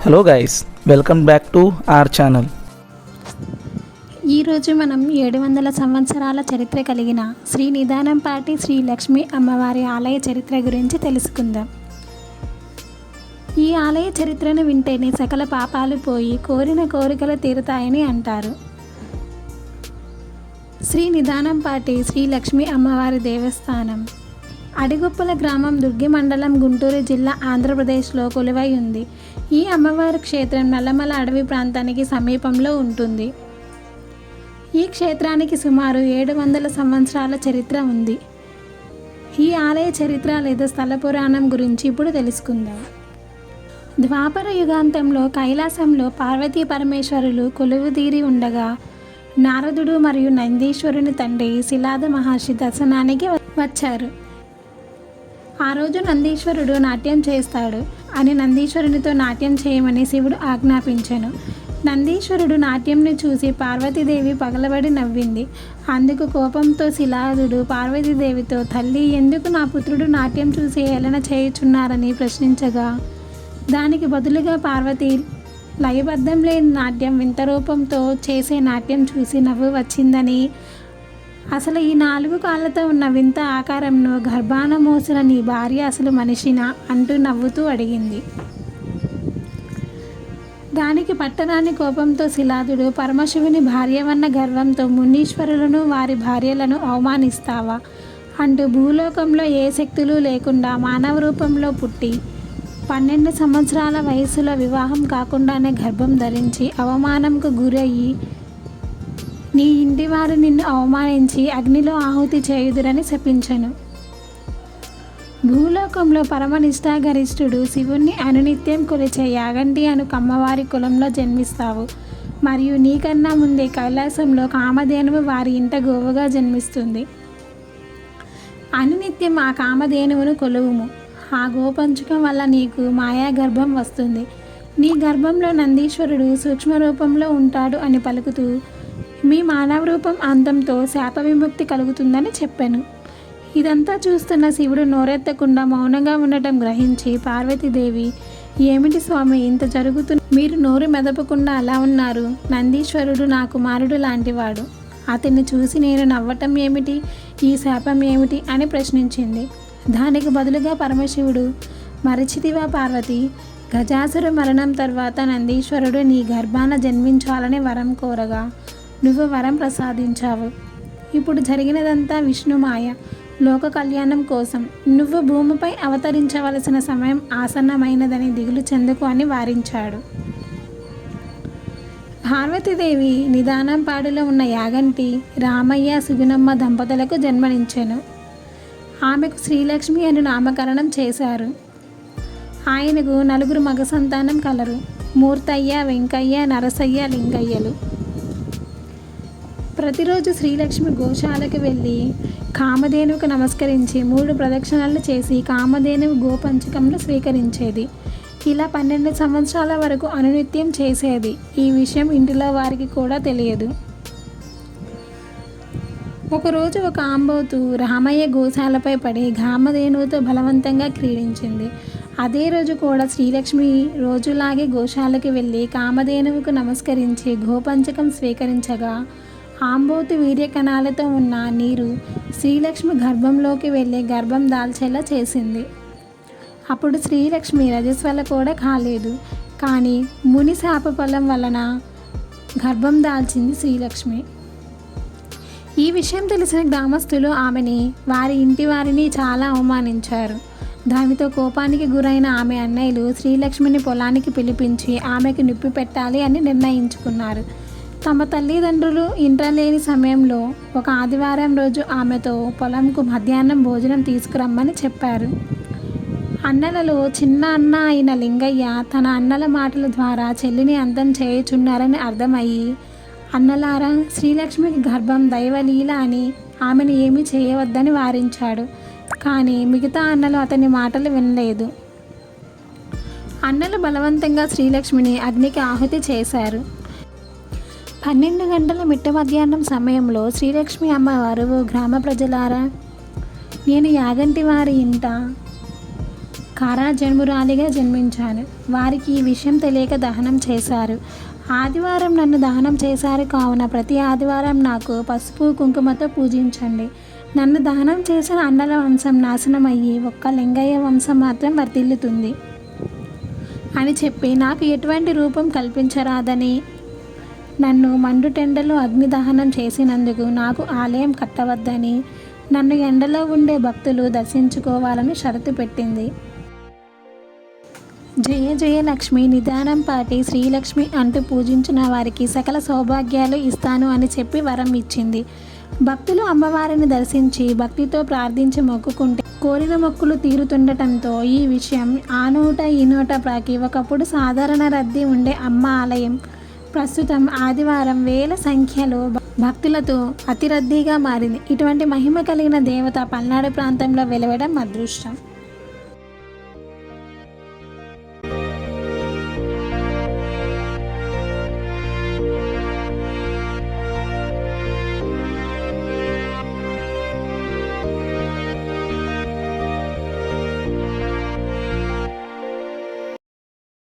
Hello guys, welcome back to our channel. ఈరోజు మనం 700 సంవత్సరాల చరిత్ర కలిగిన శ్రీ నిదానంపాటి శ్రీ లక్ష్మీ అమ్మవారి ఆలయ చరిత్ర గురించి తెలుసుకుందాం. ఈ ఆలయ చరిత్రను వింటేనే సకల పాపాలు పోయి కోరిన కోరికలు తీరుతాయని అంటారు. శ్రీ నిదానంపాటి శ్రీ లక్ష్మీ అమ్మవారి దేవస్థానం అడిగొప్పల గ్రామం, దుర్గి మండలం, గుంటూరు జిల్లా, ఆంధ్రప్రదేశ్లో కొలువై ఉంది. ఈ అమ్మవారి క్షేత్రం నల్లమల అడవి ప్రాంతానికి సమీపంలో ఉంటుంది. ఈ క్షేత్రానికి సుమారు 700 సంవత్సరాల చరిత్ర ఉంది. ఈ ఆలయ చరిత్ర లేదా స్థల పురాణం గురించి ఇప్పుడు తెలుసుకుందాం. ద్వాపర యుగాంతంలో కైలాసంలో పార్వతీ పరమేశ్వరులు కొలువుదీరి ఉండగా నారదుడు మరియు నందీశ్వరుని తండ్రి శిలాద మహర్షి దర్శనానికి వచ్చారు. ఆ రోజు నందీశ్వరుడు నాట్యం చేస్తాడు అని నందీశ్వరునితో నాట్యం చేయమని శివుడు ఆజ్ఞాపించెను. నందీశ్వరుడు నాట్యంను చూసి పార్వతీదేవి పగలబడి నవ్వింది. అందుకు కోపంతో శిలాదుడు పార్వతీదేవితో, తల్లి, ఎందుకు నా పుత్రుడు నాట్యం చూసి ఏలన చేయుచున్నారని ప్రశ్నించగా, దానికి బదులుగా పార్వతి, లయబద్ధం లేని నాట్యం, వింత రూపంతో చేసే నాట్యం చూసి నవ్వు వచ్చిందని, అసలు ఈ 4 కాళ్ళతో ఉన్న వింత ఆకారంను గర్భాన మోసిన నీ భార్య అసలు మనిషినా అంటూ నవ్వుతూ అడిగింది. దానికి పట్టరాని కోపంతో శిలాదుడు, పరమశివుని భార్యవన్న గర్వంతో మునీశ్వరులను వారి భార్యలను అవమానిస్తావా అంటూ భూలోకంలో ఏ శక్తులు లేకుండా మానవ రూపంలో పుట్టి 12 సంవత్సరాల వయసులో వివాహం కాకుండానే గర్భం ధరించి అవమానంకు గురయ్యి నీ ఇంటివారు నిన్ను అవమానించి అగ్నిలో ఆహుతి చేయుదురని శపించెను. భూలోకంలో పరమ నిష్ఠాగరిష్ఠుడు శివుణ్ణి అనునిత్యం కొలిచే యాగంటి అను కమ్మవారి కులంలో జన్మిస్తావు. మరియు నీకన్నా ముందే కైలాసంలో కామధేనువు వారి ఇంట గోవుగా జన్మిస్తుంది. అనునిత్యం ఆ కామధేనువును కొలువుము. ఆ గోపంచకం వల్ల నీకు మాయా గర్భం వస్తుంది. నీ గర్భంలో నందీశ్వరుడు సూక్ష్మ రూపంలో ఉంటాడు అని పలుకుతూ మీ మానవ రూపం అంతంతో శాప విముక్తి కలుగుతుందని చెప్పాను. ఇదంతా చూస్తున్న శివుడు నోరెత్తకుండా మౌనంగా ఉండటం గ్రహించి పార్వతీదేవి, ఏమిటి స్వామి ఇంత జరుగుతున్న, మీరు నోరు మెదపకుండా అలా ఉన్నారు? నందీశ్వరుడు నా కుమారుడు లాంటివాడు. అతన్ని చూసి నేను నవ్వటం ఏమిటి, ఈ శాపం ఏమిటి అని ప్రశ్నించింది. దానికి బదులుగా పరమశివుడు, మరచితివా పార్వతి, గజాసుర మరణం తర్వాత నందీశ్వరుడు నీ గర్భాన జన్మించాలని వరం కోరగా నువ్వు వరం ప్రసాదించావు. ఇప్పుడు జరిగినదంతా విష్ణుమాయ, లోక కళ్యాణం కోసం. నువ్వు భూమిపై అవతరించవలసిన సమయం ఆసన్నమైనదని దిగులు చెందుకు అని వారించాడు. పార్వతీదేవి నిదానంపాడులో ఉన్న యాగంటి రామయ్య సుగుణమ్మ దంపతులకు జన్మనిచ్చెను. ఆమెకు శ్రీలక్ష్మి అని నామకరణం చేశారు. ఆయనకు 4 మగ సంతానం కలరు. మూర్తయ్య, వెంకయ్య, నరసయ్య, లింగయ్యలు. ప్రతిరోజు శ్రీలక్ష్మి గోశాలకు వెళ్ళి కామధేనువుకు నమస్కరించి 3 ప్రదక్షిణలు చేసి కామధేనువు గోపంచకంను స్వీకరించేది. ఇలా 12 సంవత్సరాల వరకు అనునిత్యం చేసేది. ఈ విషయం ఇంటిలో వారికి కూడా తెలియదు. ఒకరోజు ఒక ఆంబోతు రామయ్య గోశాలపై పడి కామధేనువుతో బలవంతంగా క్రీడించింది. అదే రోజు కూడా శ్రీలక్ష్మి రోజులాగే గోశాలకు వెళ్ళి కామధేనువుకు నమస్కరించి గోపంచకం స్వీకరించగా ఆంబోతు వీర్యకణాలతో ఉన్న నీరు శ్రీలక్ష్మి గర్భంలోకి వెళ్ళి గర్భం దాల్చేలా చేసింది. అప్పుడు శ్రీలక్ష్మి రజస్వల కూడా కాలేదు. కానీ ముని శాప ఫలం వలన గర్భం దాల్చింది శ్రీలక్ష్మి. ఈ విషయం తెలిసిన గ్రామస్తులు ఆమెని, వారి ఇంటి వారిని చాలా అవమానించారు. దానితో కోపానికి గురైన ఆమె అన్నయ్యలు శ్రీలక్ష్మిని పొలానికి పిలిపించి ఆమెకు నిప్పి పెట్టాలి అని నిర్ణయించుకున్నారు. తమ తల్లిదండ్రులు ఇంట లేని సమయంలో ఒక ఆదివారం రోజు ఆమెతో పొలంకు మధ్యాహ్నం భోజనం తీసుకురమ్మని చెప్పారు. అన్నలలో చిన్న అన్న అయిన లింగయ్య తన అన్నల మాటల ద్వారా చెల్లిని అంతం చేయుచున్నారని అర్థమయ్యి, అన్నలారా, శ్రీలక్ష్మికి గర్భం దైవలీల అని ఆమెను ఏమీ చేయవద్దని వారించాడు. కానీ మిగతా అన్నలు అతని మాటలు వినలేదు. అన్నలు బలవంతంగా శ్రీలక్ష్మిని అగ్నికి ఆహుతి చేశారు. 12 గంటల మిట్ట మధ్యాహ్నం సమయంలో శ్రీలక్ష్మి అమ్మవారు, గ్రామ ప్రజలారా, నేను యాగంటి వారి ఇంట కారణజన్మురాలిగా జన్మించాను. వారికి ఈ విషయం తెలియక దహనం చేశారు. ఆదివారం నన్ను దహనం చేశారు కావున ప్రతి ఆదివారం నాకు పసుపు కుంకుమతో పూజించండి. నన్ను దహనం చేసిన అన్నల వంశం నాశనమయ్యి ఒక్క లింగయ్య వంశం మాత్రం వర్ధిల్లుతుంది అని చెప్పి నాకు ఎటువంటి రూపం కల్పించరాదని, నన్ను మండుటెండలో అగ్నిదహనం చేసినందుకు నాకు ఆలయం కట్టవద్దని, నన్ను ఎండలో ఉండే భక్తులు దర్శించుకోవాలని షరతు పెట్టింది. జయ జయ లక్ష్మి నిదానం పాటి శ్రీలక్ష్మి అంటూ పూజించిన వారికి సకల సౌభాగ్యాలు ఇస్తాను అని చెప్పి వరం ఇచ్చింది. భక్తులు అమ్మవారిని దర్శించి భక్తితో ప్రార్థించి మొక్కుకుంటే కోరిన మొక్కులు తీరుతుండటంతో ఈ విషయం ఆ నోట ఈ నోట ప్రాకి ఒకప్పుడు సాధారణ రద్దీ ఉండే అమ్మ ఆలయం ప్రస్తుతం ఆదివారం వేల సంఖ్యలో భక్తులతో అతి రద్దీగా మారింది. ఇటువంటి మహిమ కలిగిన దేవత పల్నాడు ప్రాంతంలో వెలవడం అదృష్టం.